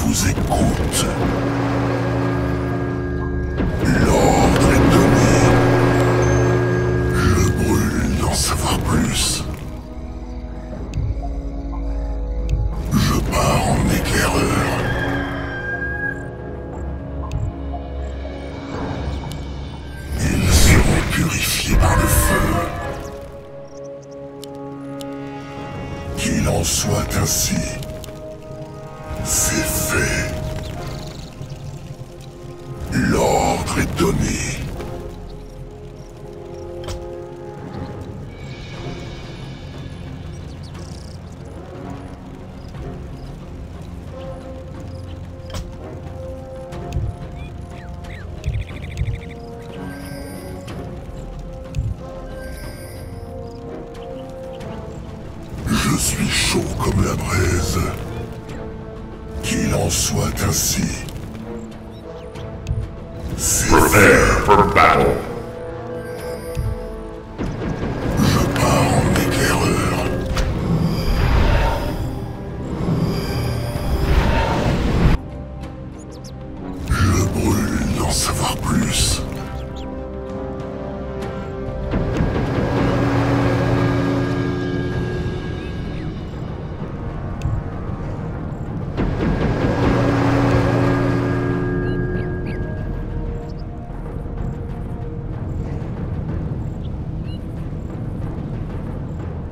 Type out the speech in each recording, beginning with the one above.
vous écoute. L'ordre est donné. Je brûle d'en savoir plus. Je pars en éclaireur. Ils seront purifiés par le feu. Qu'il en soit ainsi. C'est fait. L'ordre est donné. Je suis chaud comme la braise. Qu'il en soit ainsi. C'est Prepare for battle. Je pars en éclaireur. Je brûle d'en savoir plus.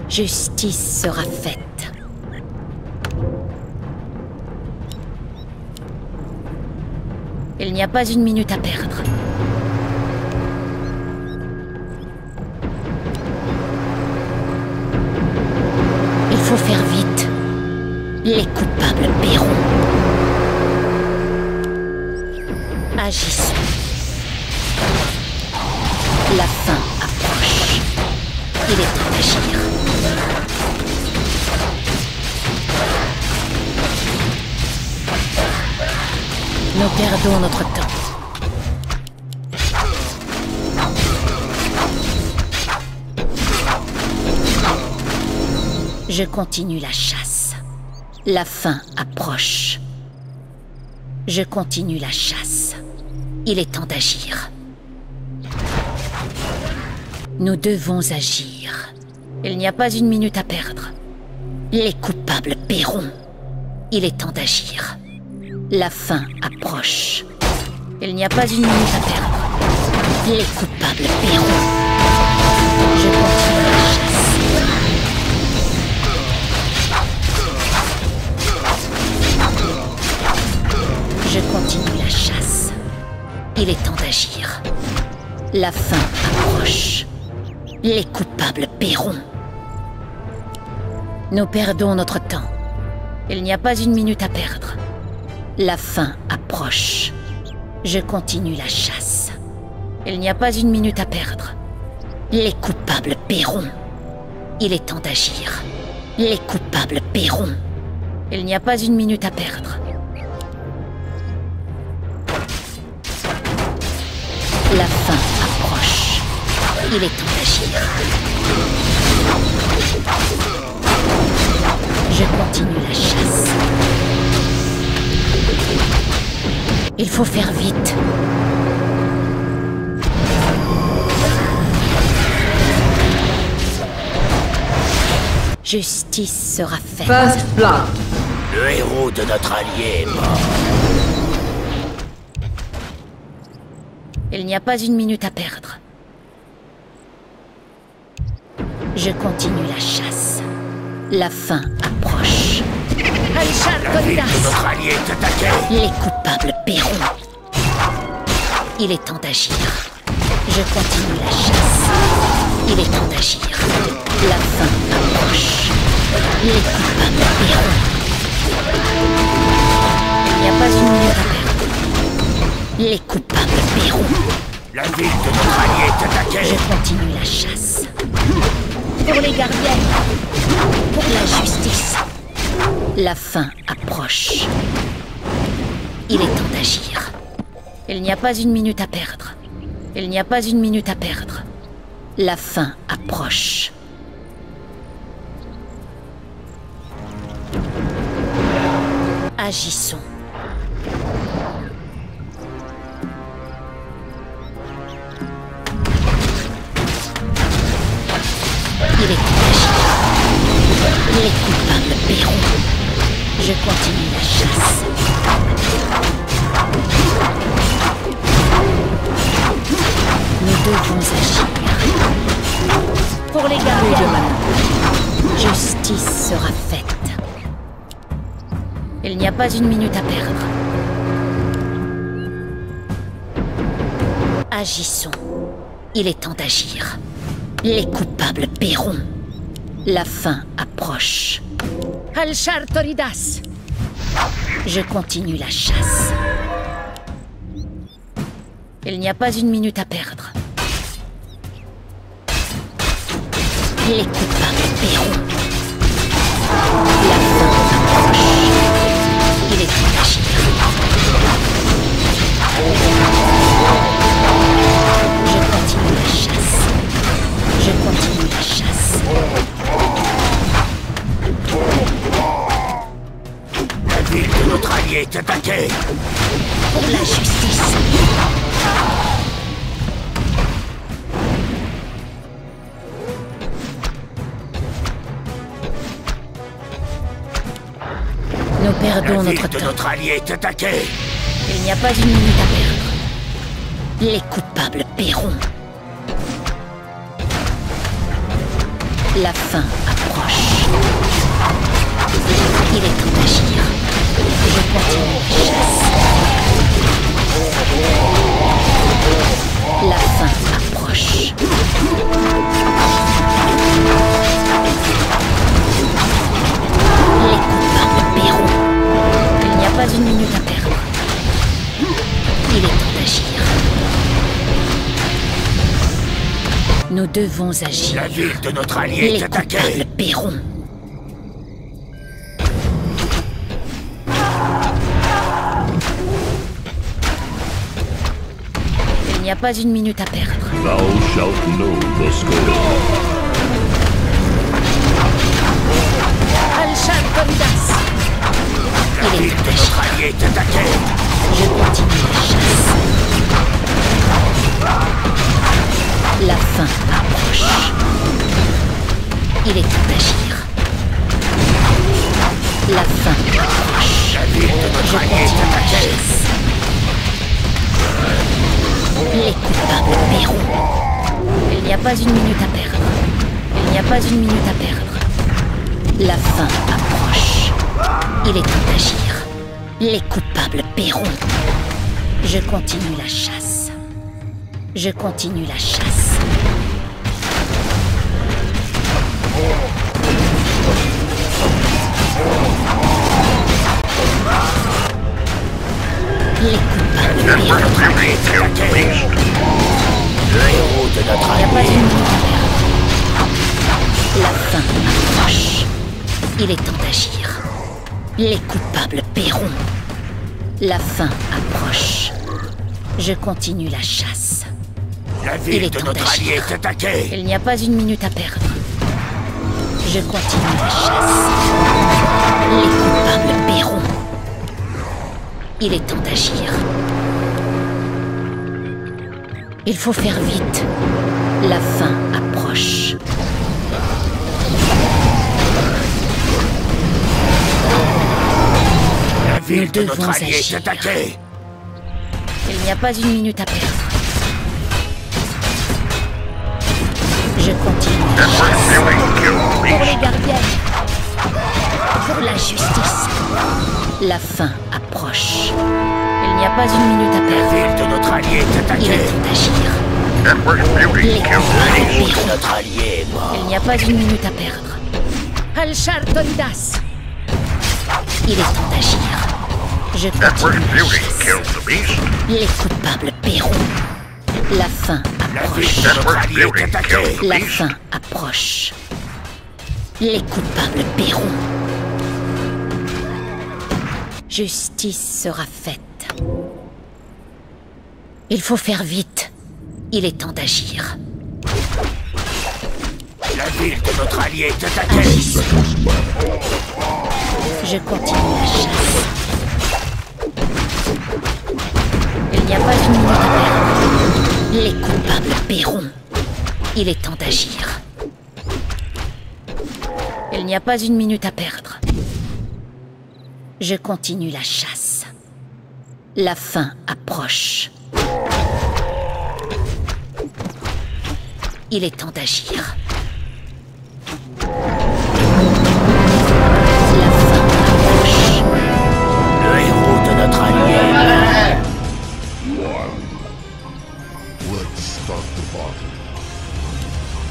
Justice sera faite. Il n'y a pas une minute à perdre. Il faut faire vite. Les coupables paieront. Agissons. La fin approche. Il est temps d'agir. Nous perdons notre temps. Je continue la chasse. La fin approche. Je continue la chasse. Il est temps d'agir. Nous devons agir. Il n'y a pas une minute à perdre. Les coupables paieront. Il est temps d'agir. La fin approche. Il n'y a pas une minute à perdre. Les coupables paieront. Je continue la chasse. Je continue la chasse. Il est temps d'agir. La fin approche. Les coupables paieront. Nous perdons notre temps. Il n'y a pas une minute à perdre. La fin approche. Je continue la chasse. Il n'y a pas une minute à perdre. Les coupables paieront. Il est temps d'agir. Les coupables paieront. Il n'y a pas une minute à perdre. La fin approche. Il est temps d'agir. Je continue la chasse. Il faut faire vite. Justice sera faite. First blood. Le héros de notre allié est mort. Il n'y a pas une minute à perdre. Je continue la chasse. La fin approche. La ville de notre allié est attaquée. Les coupables paieront. Il est temps d'agir. Je continue la chasse. Il est temps d'agir. La fin approche. Les coupables paieront. Il n'y a pas une minute à perdre. Les coupables paieront. La ville de notre allié est attaquée. Je continue la chasse. Pour les gardiennes. Pour la justice. La fin approche. Il est temps d'agir. Il n'y a pas une minute à perdre. Il n'y a pas une minute à perdre. La fin approche. Agissons. continue la chasse. Nous devons agir. Pour les gardiens, justice sera faite. Il n'y a pas une minute à perdre. Agissons. Il est temps d'agir. Les coupables paieront. La fin approche. Alchar Toridas. Je continue la chasse. Il n'y a pas une minute à perdre. Les coupables paieront. La fin approche. Il est temps d'agir. Je continue la chasse. Je continue la chasse. La ville de notre allié est attaquée. Pour la justice. Nous perdons notre temps. Notre allié est attaqué. Il n'y a pas une minute à perdre. Les coupables paieront. La fin approche. Il est temps d'agir. Je continue la chasse. La fin approche. Les coupables paieront. Il n'y a pas une minute à perdre. Il est temps d'agir. Nous devons agir. La ville de notre allié Les est attaquée. coupables paieront. Il n'y a pas une minute à perdre. Thou shalt know the score. Alchar Toridas. La Il est ville temps de d'agir. notre allié est attaquée. Je continue la chasse. La fin approche. Il est temps d'agir. La fin approche. La ville de notre Je allié est continue la attaquée. chasse. Les coupables paieront. Il n'y a pas une minute à perdre. Il n'y a pas une minute à perdre. La fin approche. Il est temps d'agir. Les coupables paieront. Je continue la chasse. Je continue la chasse. Les coupables paieront. Notre allié est attaqué. Le héros de notre Il n'y a pas allié. une minute à perdre. La fin approche. Il est temps d'agir. Les coupables paieront. La fin approche. Je continue la chasse. La Il ville est de temps notre allié d'agir. est attaquée. Il n'y a pas une minute à perdre. Je continue la chasse. Les coupables paieront. Il est temps d'agir. Il faut faire vite. La fin approche. La ville de devons notre allié est agir. attaquée. Il n'y a pas une minute à perdre. Je continue la chasse. Pour les gardiens. Pour la justice. La fin approche. Il n'y a pas une minute à La perdre. ville de notre allié est Il attaquée. est temps d'agir. Les coupables Le héros de paieront. notre allié est mort. Il n'y a pas une minute à perdre. Alchar Toridas. Il est temps d'agir. Je continue la chasse. Les coupables paieront. La fin La approche. ville de notre allié est attaquée. La fin approche. Les coupables paieront. Justice sera faite. Il faut faire vite. Il est temps d'agir. La ville de notre allié est attaquée. Agissons. Je continue la chasse. Il n'y a pas une minute à perdre. Les coupables paieront. Il est temps d'agir. Il n'y a pas une minute à perdre. Je continue la chasse. La fin approche. Il est temps d'agir. La fin approche. Le héros de notre allié. Let's start the battle.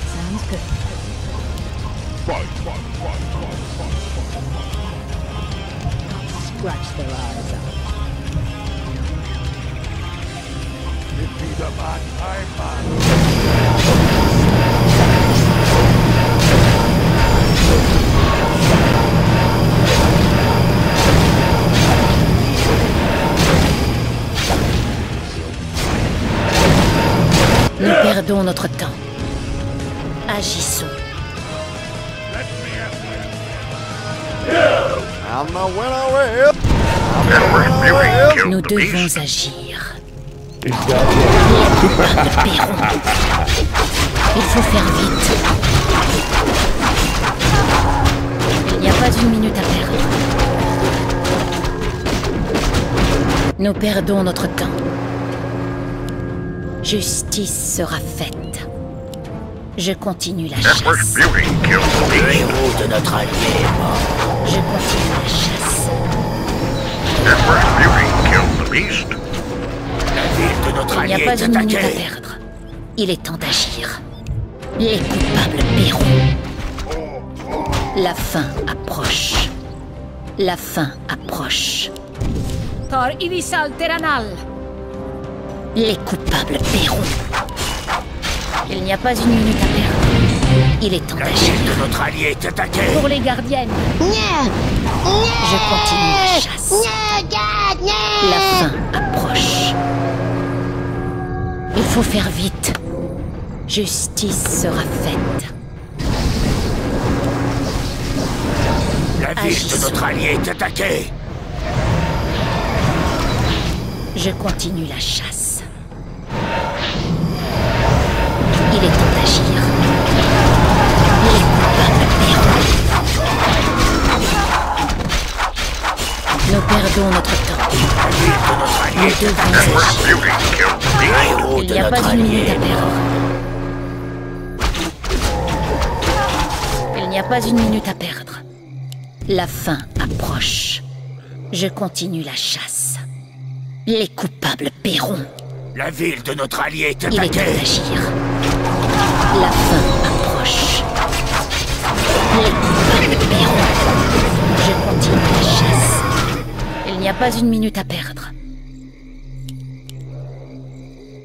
Sounds good. Fight, fight, fight, fight, fight, Scratch their eyes out. Defeat a man, I'm man. Nous perdons notre temps. Agissons. Nous devons agir. Le Perron. Il faut faire vite. Il n'y a pas une minute à perdre. Nous perdons notre temps. Justice sera faite. Je continue la chasse. Le héros de notre allié est mort. Je continue la chasse. La ville de notre Il n'y allié a pas est une minute à attaquée. perdre. Il est temps d'agir. Les coupables paieront. La fin approche. La fin approche. Tor Ivisal Terranal. Les coupables paieront. Il n'y a pas une minute à perdre. Il est temps La d'agir. ville de notre allié est attaquée. Pour les gardiennes. Je continue la chasse. La fin approche. Il faut faire vite. Justice sera faite. La ville de notre allié est attaquée. Je continue la chasse. Il est temps d'agir. Les coupables paieront. Nous perdons notre temps. La ville de notre allié Nous est devons attaquée. agir. Le héros Il de n'y a notre pas une allié minute à est mort. perdre. Il n'y a pas une minute à perdre. La fin approche. Je continue la chasse. Les coupables paieront. La ville de notre allié est Il est temps attaquée. d'agir. La fin approche. Les coupables paieront. Je continue la chasse. Il n'y a pas une minute à perdre.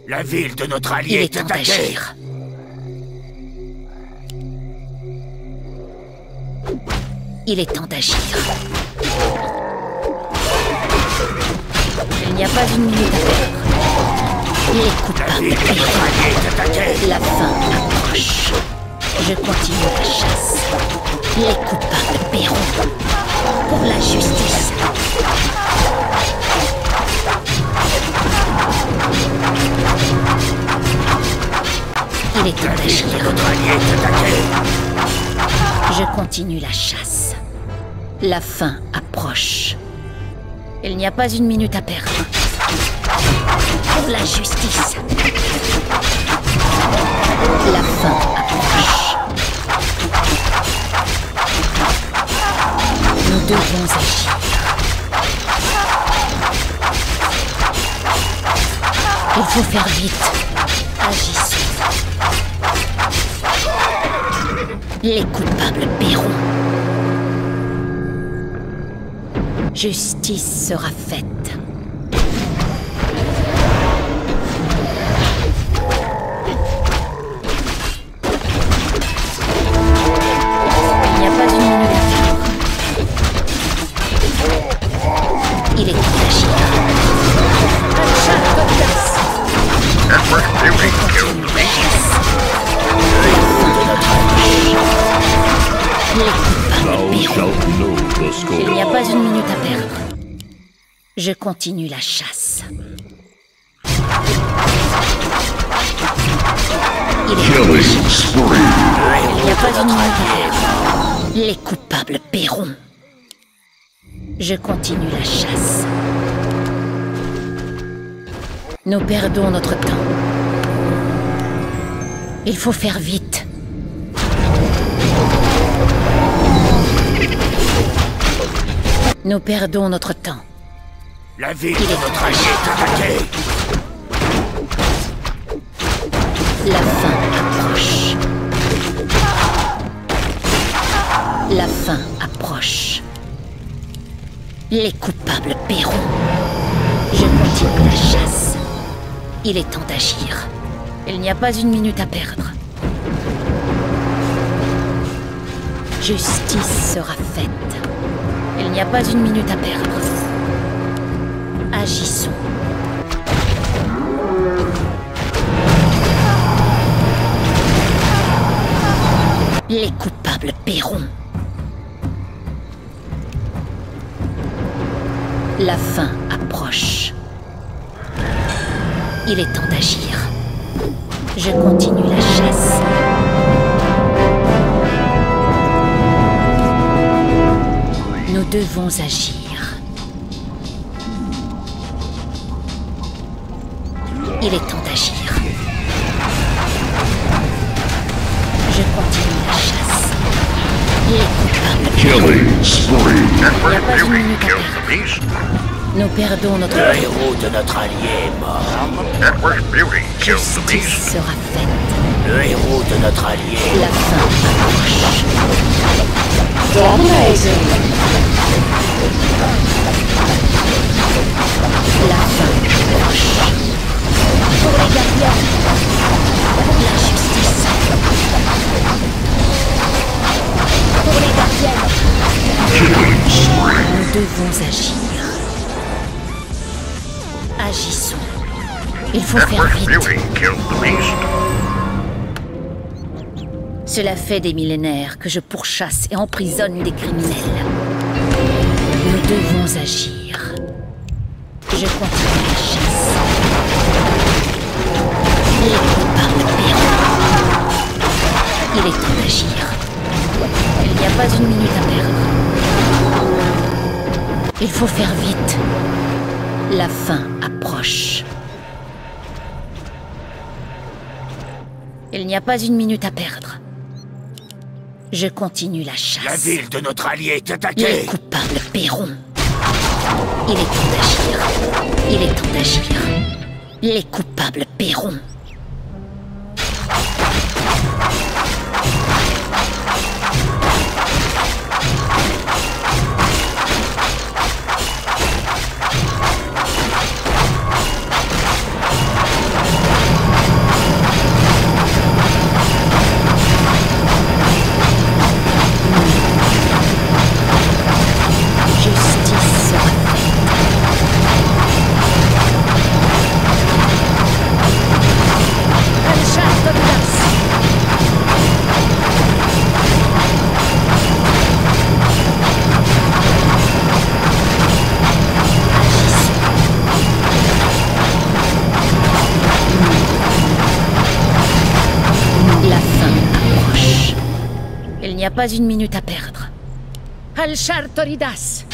La ville de notre Il allié est est temps attaquée. d'agir. Il est temps d'agir. Il n'y a pas une minute à perdre. Les La coupables ville de notre paieront. allié est attaquée. La fin approche. Je continue la chasse. Les coupables paieront. Pour la justice. Il est temps La ville de d'agir. notre allié est attaquée. Je continue la chasse. La fin approche. Il n'y a pas une minute à perdre. Pour la justice. La fin approche. Nous devons agir. Il faut faire vite. Agissons. Les coupables paieront. Justice sera faite. Il n'y a pas une minute à perdre. Il est temps d'agir. Thou shalt know the Il score. n'y a pas une minute à perdre. Je continue la chasse. Il est temps d'agir. Il n'y a pas une minute à perdre. Les coupables paieront. Je continue la chasse. Nous perdons notre temps. Il faut faire vite. Nous perdons notre temps. La ville de notre allié est attaquée. La fin approche. La fin approche. Les coupables paieront. Je continue la chasse. Il est temps d'agir. Il n'y a pas une minute à perdre. Justice sera faite. Il n'y a pas une minute à perdre. Agissons. Les coupables paieront. La fin approche. Il est temps d'agir. Je continue la chasse. Nous devons agir. Il est temps d'agir. Je continue la chasse. Les coupables. Killing spree. Il n'y a pas une minute à perdre. Nous perdons notre Le temps. héros de notre allié est mort. Network Beauty kills the beast. Justice sera faite. Le héros de notre allié. La fin approche. La fin approche. Pour les gardiens. Pour la justice. Pour les gardiennes. Nous devons agir. Agissons. Il faut faire Network vite. Beauty kills the beast. Cela fait des millénaires que je pourchasse et emprisonne des criminels. Nous devons agir. Je continue la chasse. Les coupables paieront. Il est temps d'agir. Il n'y a pas une minute à perdre. Il faut faire vite. La fin approche. Il n'y a pas une minute à perdre. Je continue la chasse. La ville de notre allié est Les attaquée. coupables paieront. Il est temps d'agir. Il est temps d'agir. Les coupables paieront. Justice sera faite. Un chasse de glace. Agissons. La fin approche. Il n'y a pas une minute à perdre. Alchar Toridas.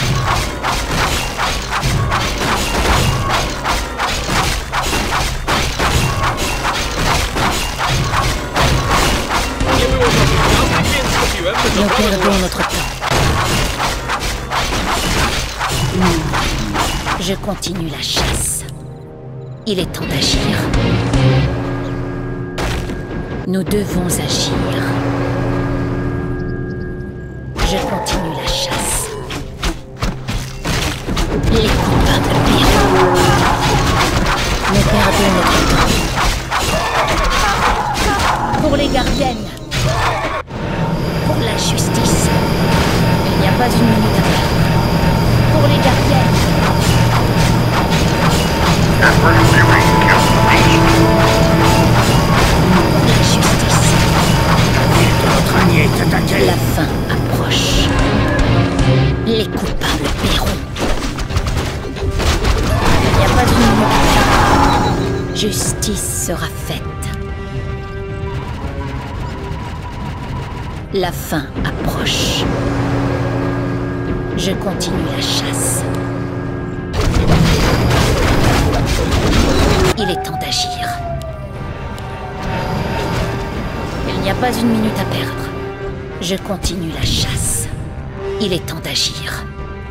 Nous perdons notre temps. Je continue la chasse. Il est temps d'agir. Nous devons agir. Je continue la chasse. Les coupables paieront. Nous perdons notre temps. Pour les gardiennes. Pour la justice. Il n'y a pas une minute à perdre. Pour les gardiennes. Network Beauty kills the beast. Pour la justice. La ville de notre allié est attaquée. La fin approche. Les coupables paieront. Il n'y a pas une minute à perdre. Justice sera faite. La fin approche. Je continue la chasse. Il est temps d'agir. Il n'y a pas une minute à perdre. Je continue la chasse. Il est temps d'agir.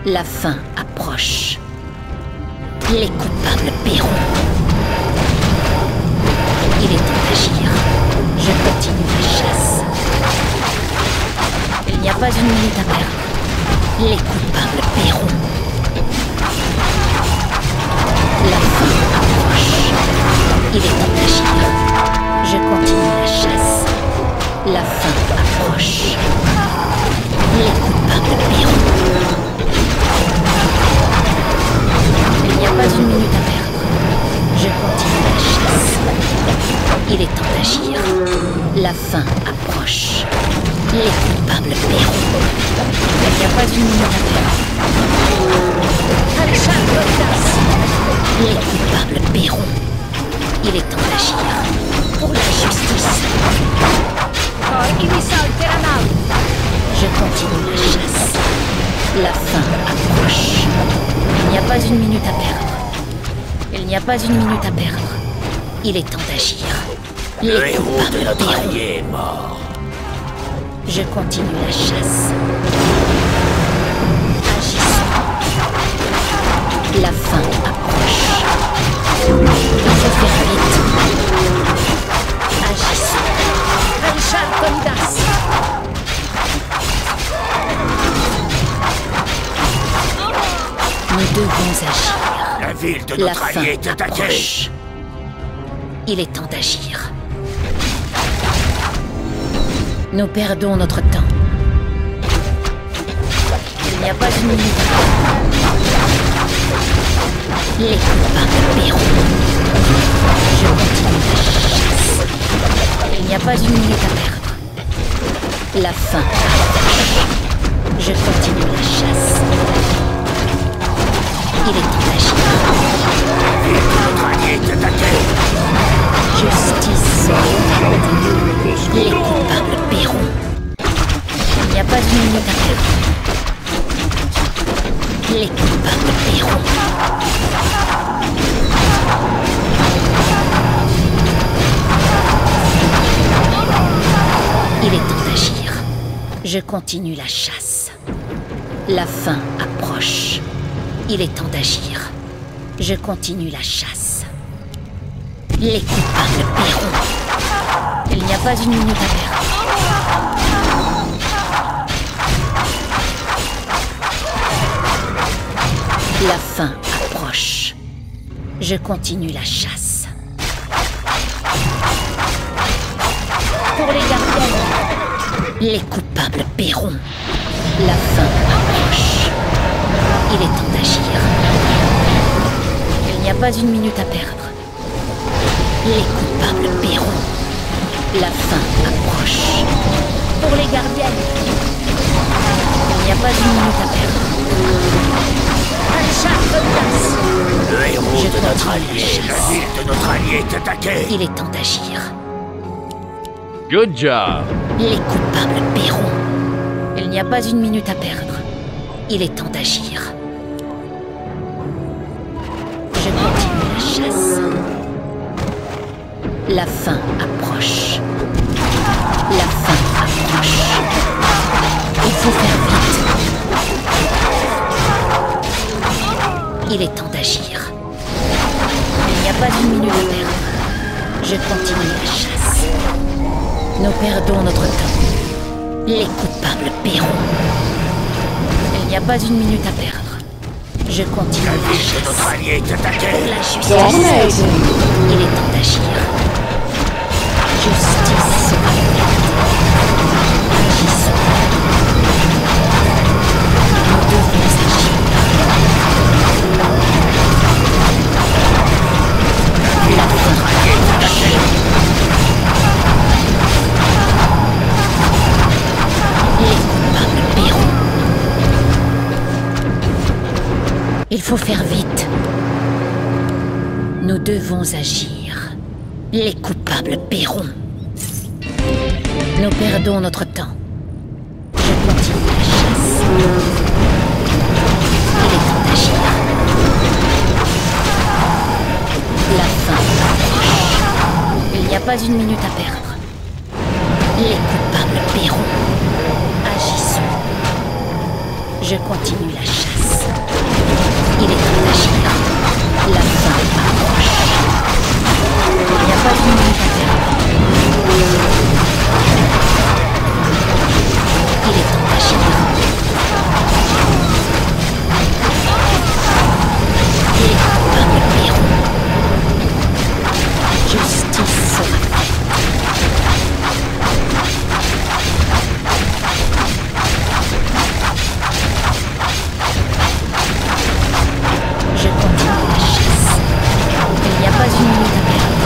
La fin approche. Les coupables paieront. Il est temps d'agir. Je continue la chasse. Il n'y a pas une minute à perdre. Les coupables paieront. La fin approche. Il est temps d'agir. Je continue la chasse. La fin approche. Les coupables paieront. Il n'y a pas une minute à perdre. Je continue la chasse. Il est temps d'agir. La fin approche. Les coupables paieront. Il n'y a pas une minute à perdre. Les coupables paieront. Il est temps d'agir. Pour la justice. Je continue la chasse. La fin approche. Il n'y a pas une minute à perdre. Il n'y a pas une minute à perdre. Il est temps d'agir. Le héros de coupables notre paieront. allié est mort. Je continue la chasse. Agissons. La fin approche. Il faut faire vite. Agissons. Nous devons agir. La ville de La notre fin allié est attaquée. approche. Il est temps d'agir. Nous perdons notre temps. Il n'y a pas une minute à perdre. Les coupables paieront. Je continue la chasse. Il n'y a pas une minute à perdre. La fin approche. Je continue la chasse. Il est temps d'agir. La ville de notre allié est attaquée. Justice. Les coupables paieront. Il n'y a pas une minute à perdre. Les coupables paieront. Il est temps d'agir. Je continue la chasse. La fin approche. Il est temps d'agir. Je continue la chasse. Les coupables paieront. Il n'y a pas une minute à perdre. La fin approche. Je continue la chasse. Pour les gardiens. Les coupables paieront. La fin approche. Il est temps d'agir. Il n'y a pas une minute à perdre. Les coupables paieront. La fin approche. Pour les gardiennes. Il n'y a pas une minute à perdre. Un char de glace. Le héros Je de notre continue allié. la La chasse. ville de notre allié est attaquée. Il est temps d'agir. Good job. Les coupables paieront. Il n'y a pas une minute à perdre. Il est temps d'agir. Je continue la chasse. La fin approche. La fin approche. Il faut faire vite. Il est temps d'agir. Il n'y a pas une minute à perdre. Je continue la chasse. Nous perdons notre temps. Les coupables paieront. Il n'y a pas une minute à perdre. Je continue La la ville de chasse. notre allié est attaquée. La justice. Il est temps d'agir. Justice. Agissons. Nous devons agir. La fin approche. Les coupables paieront. Il faut faire vite. Nous devons agir. Les coupables paieront. Nous perdons notre temps. Je continue la chasse. pas une minute à perdre. Les coupables paieront. Agissons. Je continue la chasse. Il est temps d'agir. La fin approche. Il n'y a pas une minute à perdre. Il est temps d'agir. Les coupables paieront. Justice sera faite. Je continue la chasse. Il n'y a pas une minute à perdre.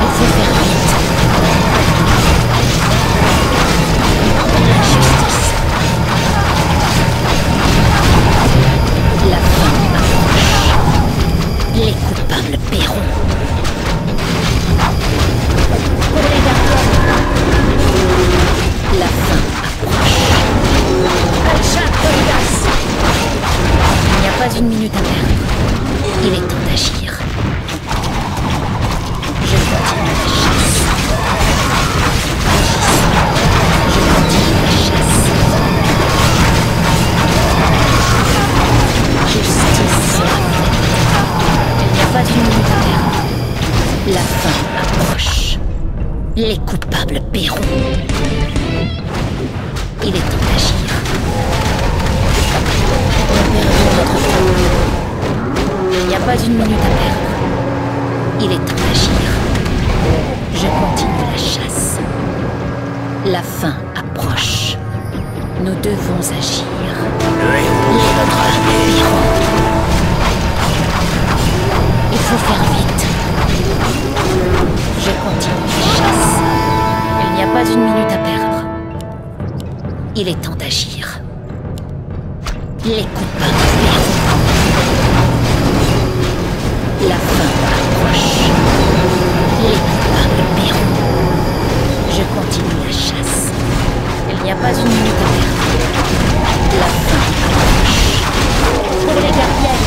Il faut faire vite. La justice. La fin approche. Les coupables paieront. La fin approche. Il n'y a pas une minute à perdre. Il est temps d'agir. Je continue la chasse. Agissons. Je continue la chasse. Justice sera faite. Il n'y a pas une minute à perdre. La fin approche. Les coupables paieront. Il est temps d'agir. Nous perdons notre temps. Il n'y a pas une minute à perdre. Il est temps d'agir. Je continue la chasse. La fin approche. Nous devons agir. Les coupables paieront. Il faut faire vite. Je continue la chasse. Il n'y a pas une minute à perdre. Il est temps d'agir. Les coupables paieront. La fin approche. Les coupables paieront. Je continue la chasse. Il n'y a pas une minute à perdre. La fin approche. Pour les gardiens.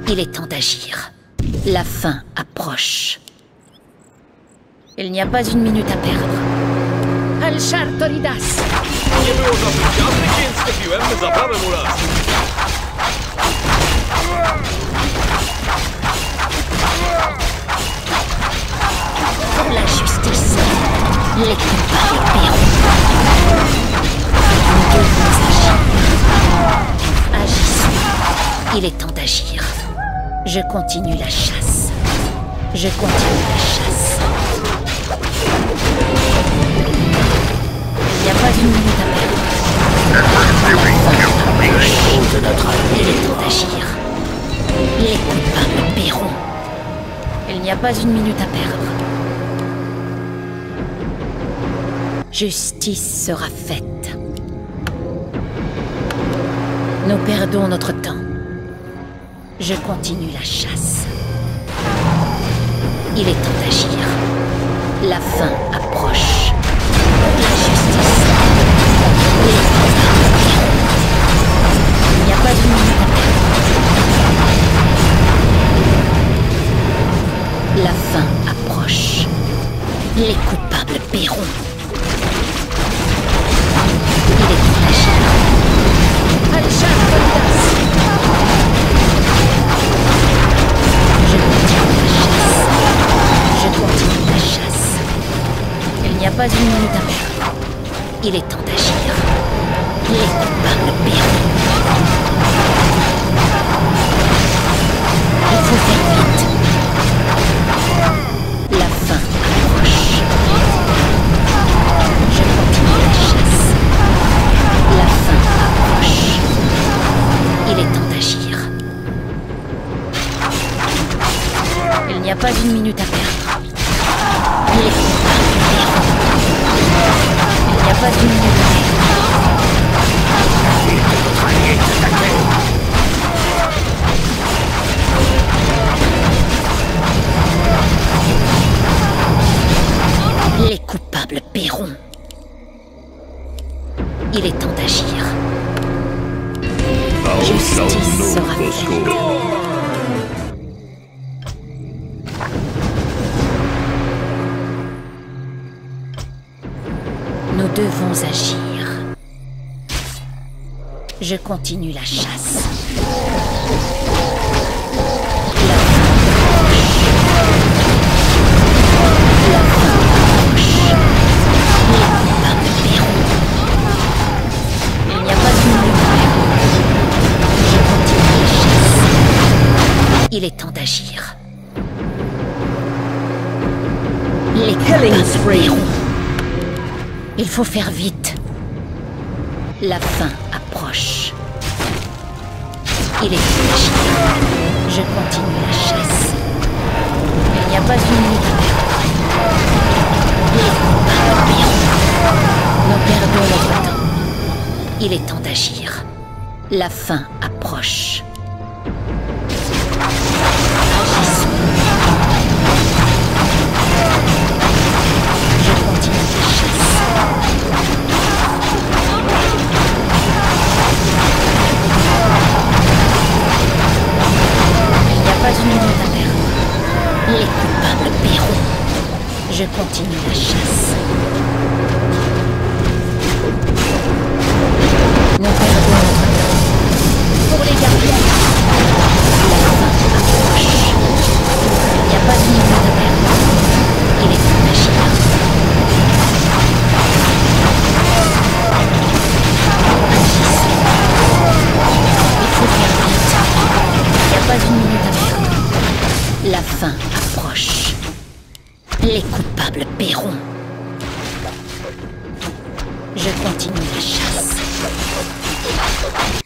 Il est temps d'agir. La fin approche. Il n'y a pas une minute à perdre. Al-Shartoridas! Nie było zapowiedziane, więc kupiłem zabawę mu raz. Pour la justice, les coupables paieront. Nous devons agir. Agissons. Il est temps d'agir. Je continue la chasse. Je continue la chasse. Il n'y a pas une minute à perdre. Il est temps d'agir. Les coupables paieront. Il n'y a pas une minute à perdre. Justice sera faite. Nous perdons notre temps. Je continue la chasse. Il est temps d'agir. La fin approche. La justice. Les coupables paieront. Il n'y a pas une minute à perdre. La fin approche. Les coupables paieront. Il est temps d'agir. Al-Shartoridas! Je continue la chasse. Je continue la chasse. Il n'y a pas une minute à perdre. Il est temps d'agir. Les coupables paieront. Il faut faire vite. La fin approche. Je continue la chasse. La fin approche. Il est temps d'agir. Il n'y a pas une minute à perdre. Les coupables paieront. Il n'y a pas une minute à perdre. Les coupables paieront. Il est temps d'agir. Justice sera faite. agir. Je continue la chasse. La fin approche. Les coupables paieront. Il n'y a pas une minute à perdre. Je continue la chasse. Il est temps d'agir. Les coupables paieront. Il faut faire vite. La fin approche. Il est temps d'agir. Je continue la chasse. Il n'y a pas une minute à perdre. Les coupables paieront. Nous perdons notre temps. Il est temps d'agir. La fin approche. Agissons. Je continue la chasse. Il n'y a pas une minute à perdre. Les coupables paieront. Je continue la chasse. Nous perdons notre temps. Pour les gardiens. La fin approche. Il n'y a pas une minute à perdre. Il est temps d'agir. Agissons. Il faut faire vite. Il n'y a pas une minute à perdre. La fin approche. Les coupables paieront. Je continue la chasse.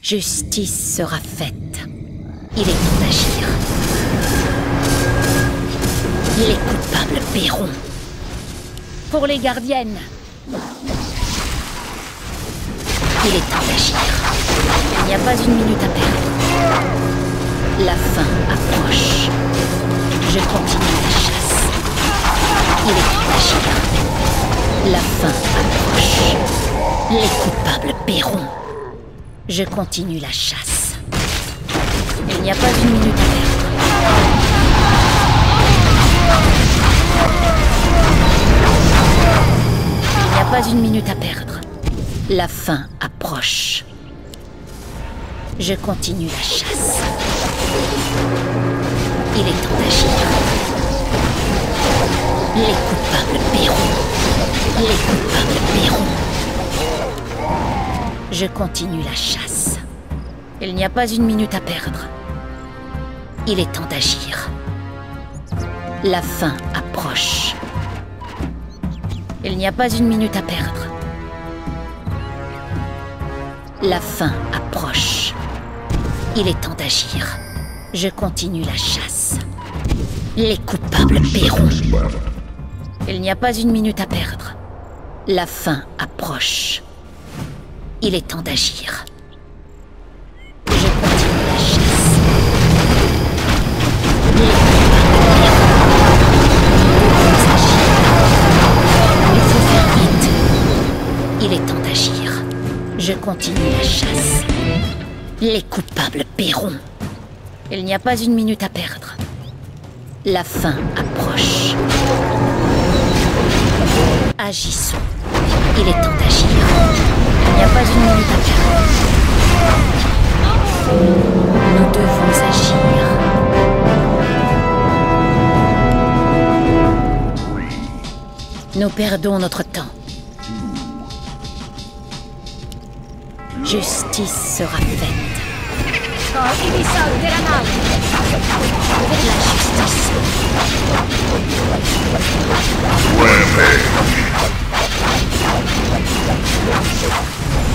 Justice sera faite. Il est temps d'agir. Les coupables paieront. Pour les gardiennes. Il est temps d'agir. Il n'y a pas une minute à perdre. La fin approche. Je continue la chasse. Il est temps d'agir. La fin approche. Les coupables paieront. Je continue la chasse. Il n'y a pas une minute à perdre. Il n'y a pas une minute à perdre. La fin approche. Je continue la chasse. Il est temps d'agir. Les coupables paieront. Les coupables paieront. Je continue la chasse. Il n'y a pas une minute à perdre. Il est temps d'agir. La fin approche. Il n'y a pas une minute à perdre. La fin approche. Il est temps d'agir. Je continue la chasse. Les coupables paieront. Il n'y a pas une minute à perdre. La fin approche. Il est temps d'agir. Je continue la chasse. Les coupables paieront. Il faut faire vite. Il est temps d'agir. Je continue la chasse. Les coupables paieront. Il n'y a pas une minute à perdre. La fin approche. Agissons. Il est temps d'agir. Il n'y a pas une minute à perdre. Nous devons agir. Nous perdons notre temps. Justice sera faite. Tar Ivisal Teranal. Pour la justice.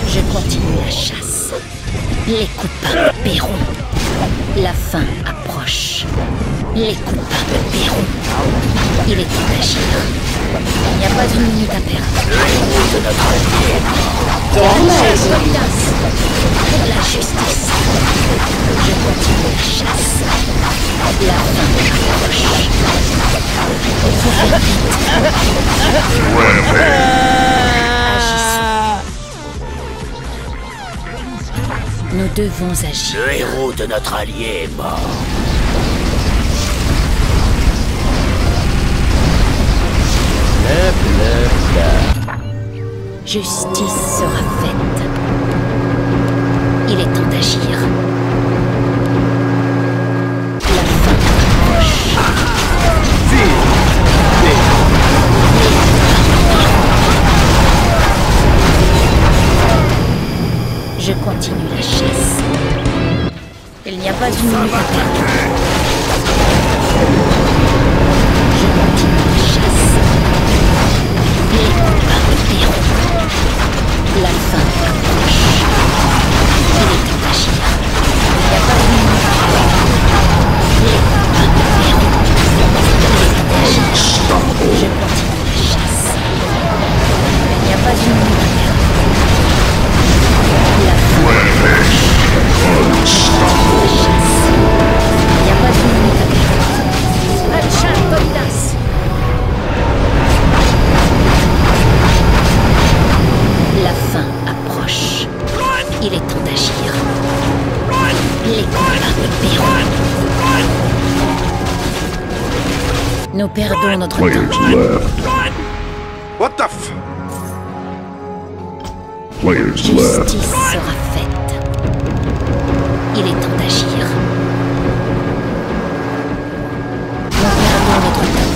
Je continue la chasse. Les coupables paieront. La fin approche. Les coupables paieront. Il est temps d'agir. Il n'y a pas une minute à perdre. Pour la justice. Je continue la chasse. La fin approche. Il faut faire vite. Agissons. Nous devons agir. Le héros de notre allié est mort. Justice sera faite. Il est temps d'agir. La fin approche. Je continue la chasse. Il n'y a pas une minute à perdre. Je continue la chasse. Les coupables paieront. La fin approche. Il est temps d'agir. Il n'y a pas une minute à perdre. Les coupables paieront. Il est temps d'agir. Je continue la chasse. Il n'y a pas une minute à perdre. La fin approche. Il n'y a pas une minute à perdre. Marchal Toridas. La fin approche. Il est temps d'agir. Les coupables paieront. Nous perdons notre Players temps. left. What the f... Players left. Justice sera faite. Il est temps d'agir. Nous perdons notre temps.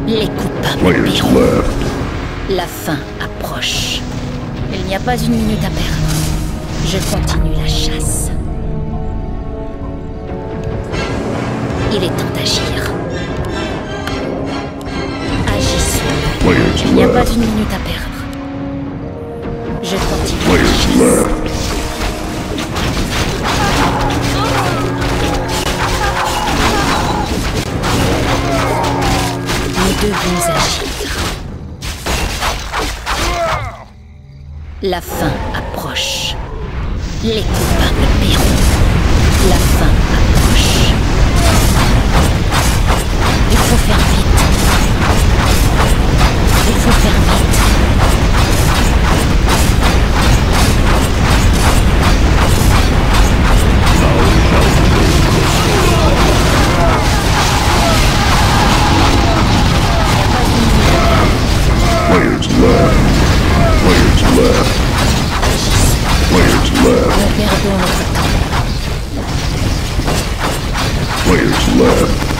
Les coupables Players paieront. left. La fin approche. Il n'y a pas une minute à perdre. Je continue la chasse. Il est temps d'agir. Agissons. Players Il n'y a pas left. une minute à perdre. Je continue la Players chasse. left. Nous devons agir. La fin approche. Les coupables paieront. La fin approche. Il faut faire vite. Il faut faire vite. Players left. Players left. Players left. Nous perdons notre temps. Players left.